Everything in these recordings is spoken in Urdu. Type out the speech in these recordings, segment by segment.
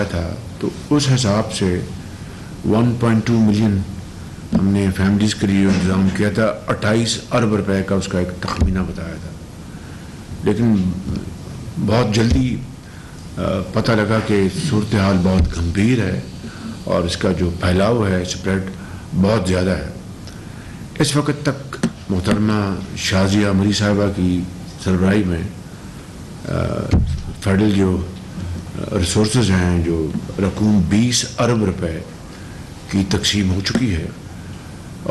تھا تو اس حساب سے 1.2 ملین ہم نے فیملیز کے لیے انتظام کیا تھا. 28 ارب روپے کا اس کا ایک تخمینہ بتایا تھا. لیکن بہت جلدی پتہ لگا کہ صورتحال بہت گمبھیر ہے اور اس کا جو پھیلاؤ ہے اسپریڈ بہت زیادہ ہے. اس وقت تک محترمہ شازیہ مری صاحبہ کی سربراہی میں فیڈرل جو ریسورسز ہیں جو رقوم 20 ارب روپے کی تقسیم ہو چکی ہے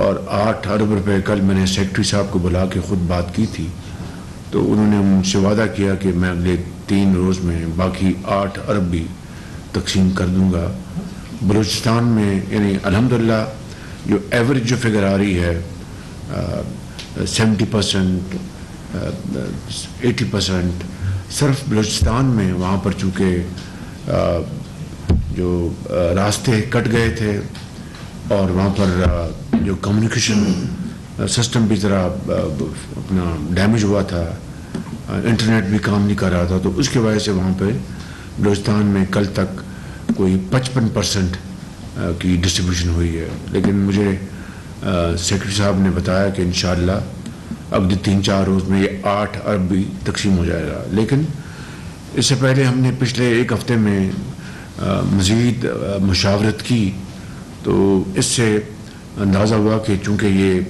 اور 8 ارب روپے کل میں نے سیکرٹری صاحب کو بلا کے خود بات کی تھی تو انہوں نے مجھ سے وعدہ کیا کہ میں اگلے 3 روز میں باقی 8 ارب بھی تقسیم کر دوں گا. بلوچستان میں یعنی الحمدللہ جو ایوریج جو فگر آ رہی ہے 70%, 80% صرف بلوچستان میں. وہاں پر چونکہ جو راستے کٹ گئے تھے اور وہاں پر جو کمیونیکیشن سسٹم بھی ذرا اپنا ڈیمیج ہوا تھا, انٹرنیٹ بھی کام نہیں کر رہا تھا, تو اس کی وجہ سے وہاں پہ بلوچستان میں کل تک کوئی 55% کی ڈسٹریبیوشن ہوئی ہے. لیکن مجھے سیکرٹری صاحب نے بتایا کہ انشاءاللہ اگلے 3-4 روز میں یہ 8 ارب بھی تقسیم ہو جائے گا. لیکن اس سے پہلے ہم نے پچھلے 1 ہفتے میں مزید مشاورت کی تو اس سے اندازہ ہوا کہ چونکہ یہ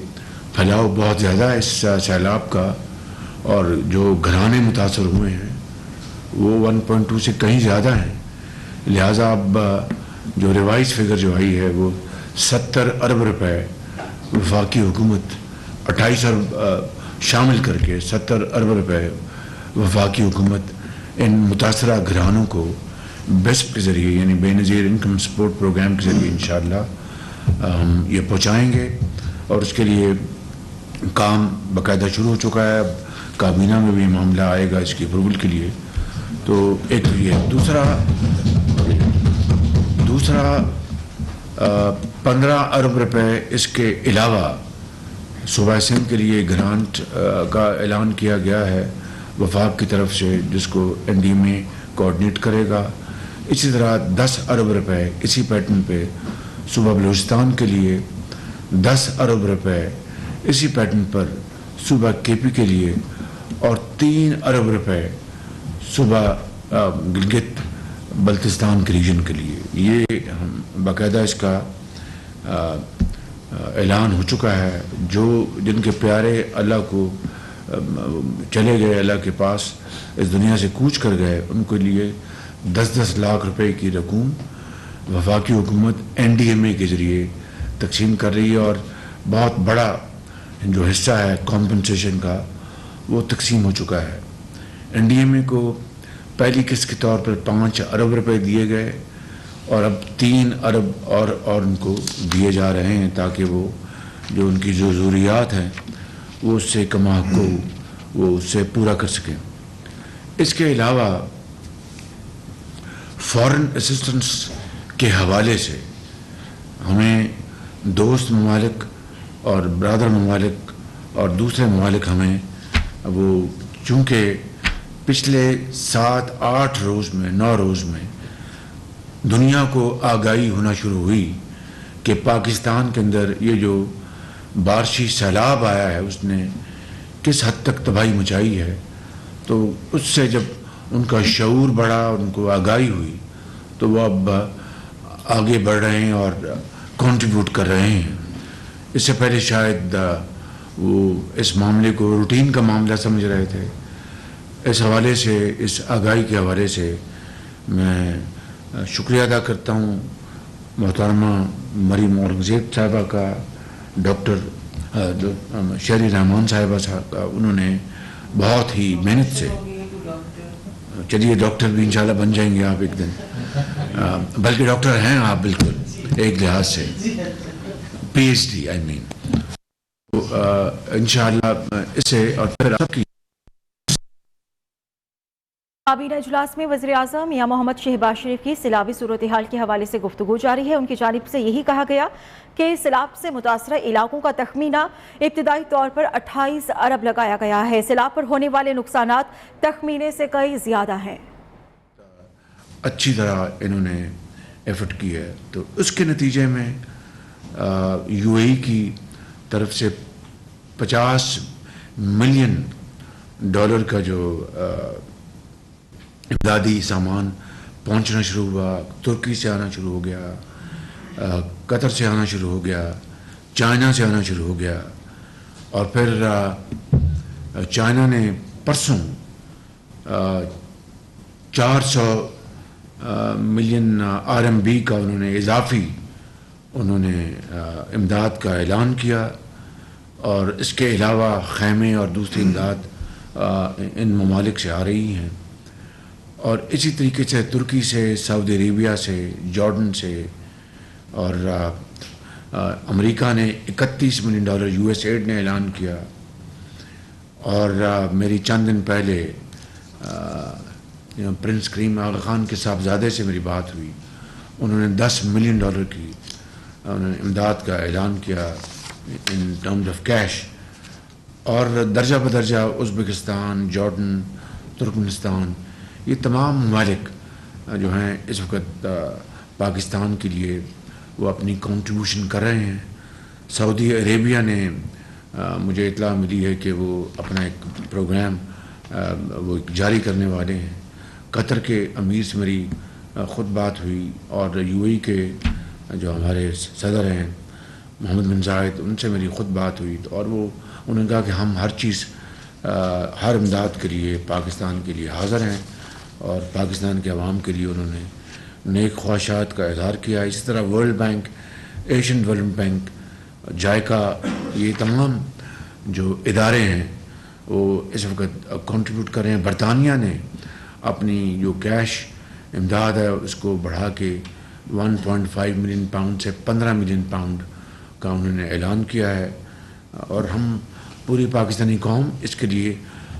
پھیلاؤ بہت زیادہ ہے اس سیلاب کا اور جو گھرانے متاثر ہوئے ہیں وہ 1.2 سے کہیں زیادہ ہیں, لہٰذا اب جو ریوائز فگر جو آئی ہے وہ 70 ارب روپے وفاقی حکومت 28 ارب شامل کر کے 70 ارب روپے وفاقی حکومت ان متاثرہ گھرانوں کو بیسپ کے ذریعے یعنی بے نظیر انکم سپورٹ پروگرام کے ذریعے انشاءاللہ ہم یہ پہنچائیں گے. اور اس کے لیے کام باقاعدہ شروع ہو چکا ہے. اب کابینہ میں بھی معاملہ آئے گا اس کی اپروول کے لیے. تو ایک یہ دوسرا 15 ارب روپے اس کے علاوہ صوبہ سندھ کے لیے گرانٹ کا اعلان کیا گیا ہے وفاق کی طرف سے جس کو این ڈی ایم اے کوآرڈینیٹ کرے گا. اسی طرح 10 ارب روپے اسی پیٹرن پہ صوبہ بلوچستان کے لیے, 10 ارب روپے اسی پیٹرن پر صوبہ کے پی کے لیے اور 3 ارب روپے صوبہ گلگت بلتستان کے ریجن کے لیے. یہ ہم باقاعدہ اس کا اعلان ہو چکا ہے. جو جن کے پیارے اللہ کو چلے گئے, اللہ کے پاس اس دنیا سے کوچ کر گئے, ان کے لیے 10-10 لاکھ روپے کی رقوم وفاقی حکومت این ڈی ایم اے کے ذریعے تقسیم کر رہی ہے اور بہت بڑا جو حصہ ہے کمپنسیشن کا وہ تقسیم ہو چکا ہے. این ڈی ایم اے کو پہلی قسط کے طور پر 5 ارب روپے دیے گئے اور اب 3 ارب اور ان کو دیے جا رہے ہیں تاکہ وہ جو ان کی جو ضروریات ہیں وہ اس سے کما کو وہ اس سے پورا کر سکیں. اس کے علاوہ فورن اسسٹنس کے حوالے سے ہمیں دوست ممالک اور برادر ممالک اور دوسرے ممالک ہمیں وہ چونکہ پچھلے 7-8 روز میں 9 روز میں دنیا کو آگاہی ہونا شروع ہوئی کہ پاکستان کے اندر یہ جو بارشی سیلاب آیا ہے اس نے کس حد تک تباہی مچائی ہے, تو اس سے جب ان کا شعور بڑھا, ان کو آگاہی ہوئی تو وہ اب آگے بڑھ رہے ہیں اور کنٹریبیوٹ کر رہے ہیں. اس سے پہلے شاید وہ اس معاملے کو روٹین کا معاملہ سمجھ رہے تھے. اس حوالے سے, اس آگاہی کے حوالے سے میں شکریہ ادا کرتا ہوں محترمہ مریم اورنگزیب صاحبہ کا, ڈاکٹر شہری رحمان صاحبہ کا. انہوں نے بہت ہی محنت سے, چلیے ڈاکٹر بھی انشاءاللہ بن جائیں گے آپ ایک دن, بلکہ ڈاکٹر ہیں آپ بالکل ایک لحاظ سے, پی ایچ ڈی آئی مین, انشاءاللہ اس سے. اور پھر آپ کی کابینہ اجلاس میں وزیر اعظم میاں محمد شہباز شریف کی سیلابی صورتحال کے حوالے سے گفتگو جاری ہے. ان کی جانب سے یہی کہا گیا کہ سیلاب سے متاثرہ علاقوں کا تخمینہ ابتدائی طور پر 28 ارب لگایا گیا ہے. سیلاب پر ہونے والے نقصانات تخمینے سے کئی زیادہ ہیں. اچھی طرح انہوں نے ایفرٹ کی ہے. تو اس کے نتیجے میں یو اے ای کی طرف سے $50 ملین کا جو امدادی سامان پہنچنا شروع ہوا. ترکی سے آنا شروع ہو گیا, قطر سے آنا شروع ہو گیا, چائنا سے آنا شروع ہو گیا, اور پھر چائنا نے پرسوں 400 ملین RMB کا انہوں نے اضافی امداد کا اعلان کیا. اور اس کے علاوہ خیمے اور دوسری امداد ان ممالک سے آ رہی ہیں. اور اسی طریقے سے ترکی سے, سعودی عربیہ سے, جارڈن سے, اور امریکہ نے $31 ملین USAID نے اعلان کیا. اور میری چند دن پہلے پرنس کریم آغا خان کے صاحبزادے سے میری بات ہوئی. انہوں نے $10 ملین کی انہوں نے امداد کا اعلان کیا ان ٹرمز آف کیش. اور درجہ بدرجہ ازبکستان, جارڈن, ترکمنستان, یہ تمام ممالک جو ہیں اس وقت پاکستان کے لیے وہ اپنی کنٹریبیوشن کر رہے ہیں. سعودی عربیہ نے مجھے اطلاع ملی ہے کہ وہ اپنا ایک پروگرام وہ جاری کرنے والے ہیں. قطر کے امیر سے میری خود بات ہوئی, اور یو اے ای کے جو ہمارے صدر ہیں محمد بن زائد, ان سے میری خود بات ہوئی. اور وہ انہوں نے کہا کہ ہم ہر چیز, ہر امداد کے لیے پاکستان کے لیے حاضر ہیں, اور پاکستان کے عوام کے لیے انہوں نے نیک خواہشات کا اظہار کیا. اسی طرح World Bank, Asian Development Bank, JICA, یہ تمام جو ادارے ہیں وہ اس وقت کنٹریبیوٹ کر رہے ہیں. برطانیہ نے اپنی جو کیش امداد ہے اس کو بڑھا کے 1.5 ملین پاؤنڈ سے 15 ملین پاؤنڈ کا انہوں نے اعلان کیا ہے. اور ہم پوری پاکستانی قوم اس کے لیے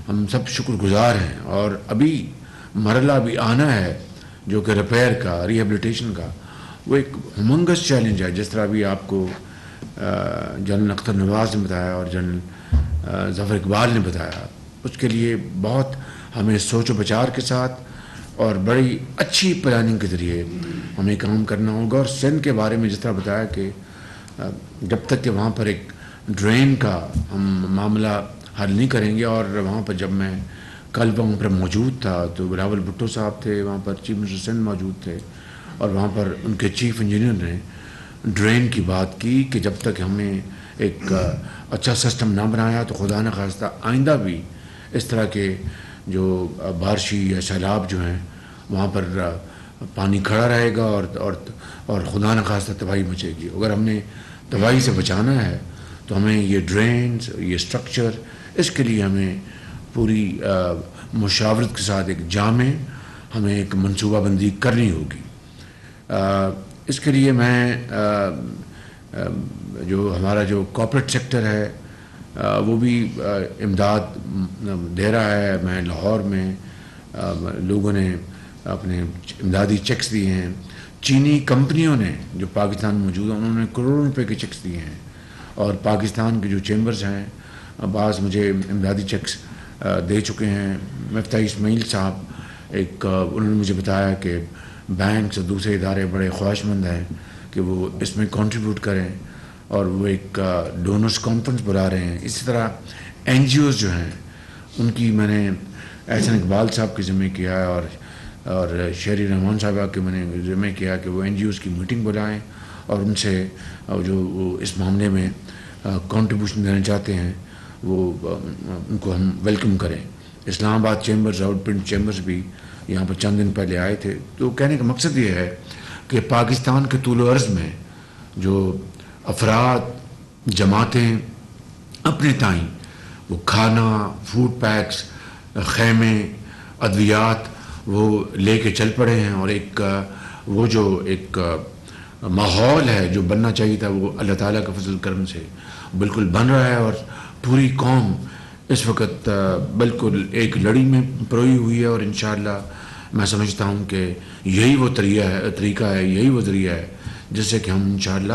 ہم سب شکر گزار ہیں. اور ابھی مرحلہ بھی آنا ہے جو کہ ریپیئر کا, ریہیبلیٹیشن کا, وہ ایک ہمنگس چیلنج ہے. جس طرح بھی آپ کو جنرل اختر نواز نے بتایا اور جنرل ظفر اقبال نے بتایا, اس کے لیے بہت ہمیں سوچ و بچار کے ساتھ اور بڑی اچھی پلاننگ کے ذریعے ہمیں کام کرنا ہوگا. اور سندھ کے بارے میں جس طرح بتایا کہ جب تک کہ وہاں پر ایک ڈرین کا ہم معاملہ حل نہیں کریں گے, اور وہاں پر جب میں کل وہاں پر موجود تھا تو بلاول بھٹو صاحب تھے وہاں پر, چیف منسٹر سندھ موجود تھے, اور وہاں پر ان کے چیف انجینئر نے ڈرین کی بات کی کہ جب تک ہمیں ایک اچھا سسٹم نہ بنایا تو خدا نہ خواستہ آئندہ بھی اس طرح کے جو بارشی یا سیلاب جو ہیں وہاں پر پانی کھڑا رہے گا, اور خدا نہ خواستہ تباہی مچے گی. اگر ہم نے تباہی سے بچانا ہے تو ہمیں یہ ڈرینز, یہ اسٹرکچر, اس کے لیے ہمیں پوری مشاورت کے ساتھ ایک جامع ہمیں ایک منصوبہ بندی کرنی ہوگی. اس کے لیے میں جو ہمارا جو کارپوریٹ سیکٹر ہے وہ بھی امداد دے رہا ہے. میں لاہور میں لوگوں نے اپنے امدادی چیکس دیے ہیں. چینی کمپنیوں نے جو پاکستان میں موجود ہیں انہوں نے کروڑوں روپے کے چیکس دیے ہیں, اور پاکستان کے جو چیمبرز ہیں بعض مجھے امدادی چیکس دے چکے ہیں. مفتاح اسماعیل صاحب انہوں نے مجھے بتایا کہ بینکس اور دوسرے ادارے بڑے خواہش مند ہیں کہ وہ اس میں کنٹریبیوٹ کریں, اور وہ ایک ڈونرز کانفرنس بلا رہے ہیں. اسی طرح NGOs جو ہیں ان کی میں نے احسن اقبال صاحب کے ذمہ کیا ہے, اور شہری رحمان صاحبہ کے میں نے ذمہ کیا کہ وہ NGOs کی میٹنگ بلائیں اور ان سے جو وہ اس معاملے میں کنٹریبیوشن دینا چاہتے ہیں وہ ان کو ہم ویلکم کریں. اسلام آباد چیمبرز, آؤٹ پرنٹ چیمبرز بھی یہاں پر چند دن پہلے آئے تھے. تو کہنے کا مقصد یہ ہے کہ پاکستان کے طول و عرض میں جو افراد, جماعتیں اپنے تائیں وہ کھانا, فوڈ پیکس, خیمے, ادویات وہ لے کے چل پڑے ہیں, اور ایک وہ جو ایک ماحول ہے جو بننا چاہیے تھا وہ اللہ تعالیٰ کا فضل کرم سے بالکل بن رہا ہے. اور پوری قوم اس وقت بالکل ایک لڑی میں پروئی ہوئی ہے, اور انشاءاللہ میں سمجھتا ہوں کہ یہی وہ طریقہ ہے, یہی وہ ذریعہ ہے جس سے کہ ہم انشاءاللہ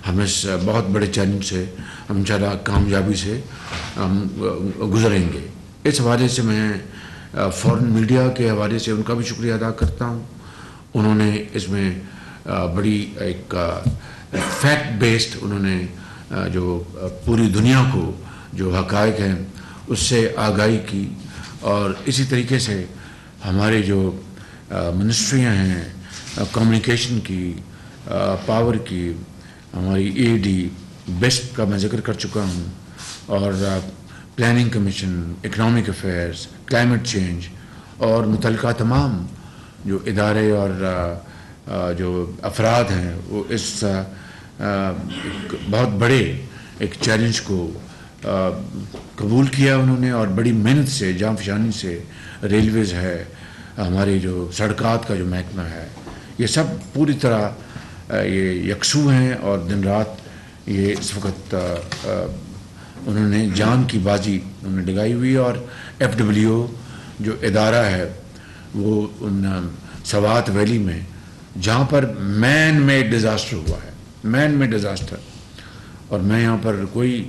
ہم اس بہت بڑے چیلنج سے ہم انشاءاللہ کامیابی سے ہم گزریں گے. اس حوالے سے میں فورن میڈیا کے حوالے سے ان کا بھی شکریہ ادا کرتا ہوں, انہوں نے اس میں بڑی ایک فیکٹ بیسڈ انہوں نے جو پوری دنیا کو جو حقائق ہیں اس سے آگاہی کی، اور اسی طریقے سے ہمارے جو منسٹریاں ہیں کمیونیکیشن کی، پاور کی، ہماری اے ڈی بیسٹ کا میں ذکر کر چکا ہوں، اور planning commission, economic affairs, climate change, اور متعلقہ تمام جو ادارے اور جو افراد ہیں وہ اس بہت بڑے ایک چیلنج کو قبول کیا انہوں نے، اور بڑی محنت سے، جاں فشانی سے ریلویز ہے، ہماری جو سڑکات کا جو محکمہ ہے، یہ سب پوری طرح یہ یکسو ہیں، اور دن رات یہ اس وقت انہوں نے جان کی بازی انہوں نے لگائی ہوئی، اور ایف ڈبلیو جو ادارہ ہے وہ ان سوات ویلی میں جہاں پر مین میڈ ڈیزاسٹر ہوا ہے، مین میڈ ڈیزاسٹر، اور میں یہاں پر کوئی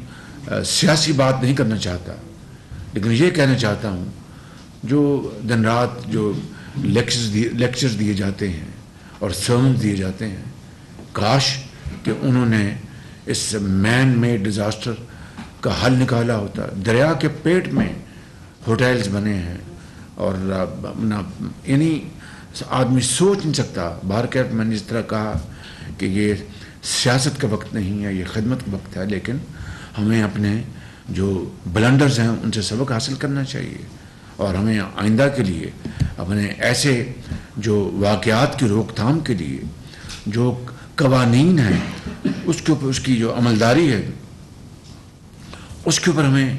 سیاسی بات نہیں کرنا چاہتا، لیکن یہ کہنا چاہتا ہوں جو دن رات جو لیکچرز دیے جاتے ہیں اور سرمنز دیے جاتے ہیں، کاش کہ انہوں نے اس مین میڈ ڈیزاسٹر کا حل نکالا ہوتا۔ دریا کے پیٹ میں ہوٹلز بنے ہیں، اور یعنی آدمی سوچ نہیں سکتا۔ باہر کیف میں نے اس طرح کہا کہ یہ سیاست کا وقت نہیں ہے، یہ خدمت کا وقت ہے، لیکن ہمیں اپنے جو بلنڈرز ہیں ان سے سبق حاصل کرنا چاہیے، اور ہمیں آئندہ کے لیے اپنے ایسے جو واقعات کی روک تھام کے لیے جو قوانین ہیں اس کے اوپر، اس کی جو عملداری ہے اس کے اوپر ہمیں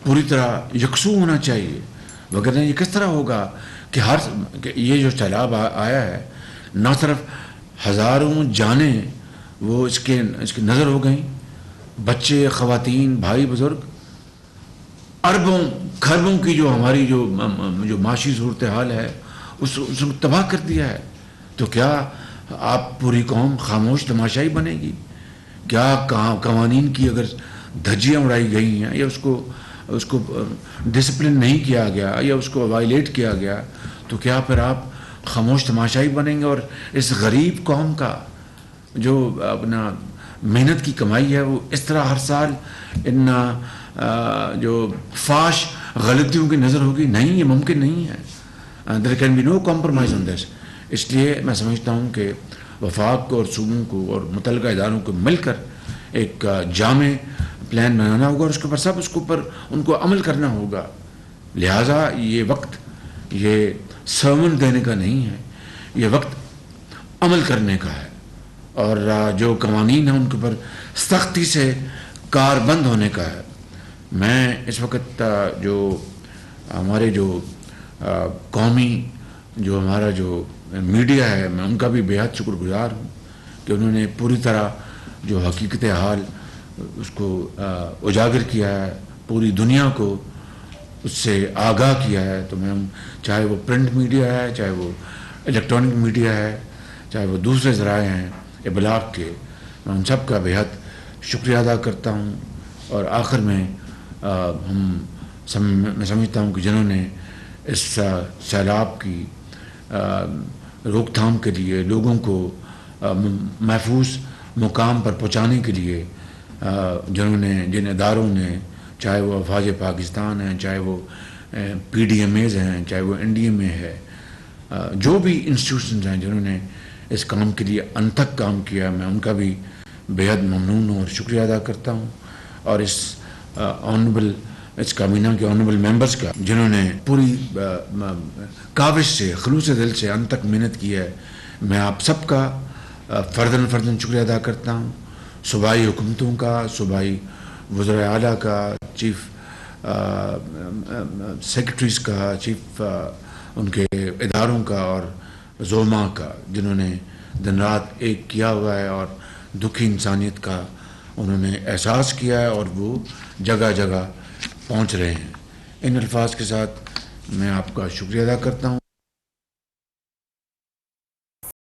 پوری طرح یکسو ہونا چاہیے، وگرنہ یہ کس طرح ہوگا کہ یہ جو سیلاب آیا ہے، نہ صرف ہزاروں جانیں وہ اس کے نظر ہو گئیں، بچے، خواتین، بھائی، بزرگ، اربوں کھربوں کی جو ہماری جو معاشی صورتحال ہے اس کو تباہ کر دیا ہے۔ تو کیا آپ پوری قوم خاموش تماشائی بنے گی؟ کیا قوانین کی اگر دھجیاں اڑائی گئی ہیں، یا اس کو ڈسپلن نہیں کیا گیا، یا اس کو وائلیٹ کیا گیا، تو کیا پھر آپ خاموش تماشائی بنیں گے؟ اور اس غریب قوم کا جو اپنا محنت کی کمائی ہے وہ اس طرح ہر سال ان جو فاش غلطیوں کی نظر ہوگی؟ نہیں، یہ ممکن نہیں ہے۔ There can be no compromise on this. اس لیے میں سمجھتا ہوں کہ وفاق کو اور صوبوں کو اور متعلقہ اداروں کو مل کر ایک جامع پلان بنانا ہوگا، اور اس کے اوپر سب اس کے اوپر ان کو عمل کرنا ہوگا۔ لہٰذا یہ وقت یہ سرمن دینے کا نہیں ہے، یہ وقت عمل کرنے کا ہے، اور جو قوانین ہیں ان کے اوپر سختی سے کار بند ہونے کا ہے۔ میں اس وقت جو ہمارے جو قومی جو ہمارا جو میڈیا ہے، میں ان کا بھی بےحد شکر گزار ہوں کہ انہوں نے پوری طرح جو حقیقت حال اس کو اجاگر کیا ہے، پوری دنیا کو اس سے آگاہ کیا ہے۔ تو میں چاہے وہ پرنٹ میڈیا ہے، چاہے وہ الیکٹرانک میڈیا ہے، چاہے وہ دوسرے ذرائع ہیں ابلاغ کے، میں ان سب کا بےحد شکریہ ادا کرتا ہوں۔ اور آخر میں میں سمجھتا ہوں کہ جنہوں نے اس سیلاب کی روک تھام کے لیے لوگوں کو محفوظ مقام پر پہنچانے کے لیے جن اداروں نے، چاہے وہ افواج پاکستان ہیں، چاہے وہ پی ڈی ایم ایز ہیں، چاہے وہ این ڈی ایم اے ہے، جو بھی انسٹیٹیوشنز ہیں جنہوں نے اس کام کے لیے انتھک کام کیا، میں ان کا بھی بےحد ممنون ہوں اور شکریہ ادا کرتا ہوں۔ اور اس کابینہ کے آنریبل ممبرز کا جنہوں نے پوری کاوش سے، خلوص دل سے انت تک محنت کی ہے، میں آپ سب کا فرداً شکریہ ادا کرتا ہوں۔ صوبائی حکومتوں کا، صوبائی وزرائے اعلیٰ کا، چیف سیکرٹریز کا، چیف ان کے اداروں کا، اور زوما کا، جنہوں نے دن رات ایک کیا ہوا ہے اور دکھی انسانیت کا انہوں نے احساس کیا ہے، اور وہ جگہ جگہ پہنچ رہے ہیں۔ ان الفاظ کے ساتھ میں آپ کا شکریہ ادا کرتا ہوں۔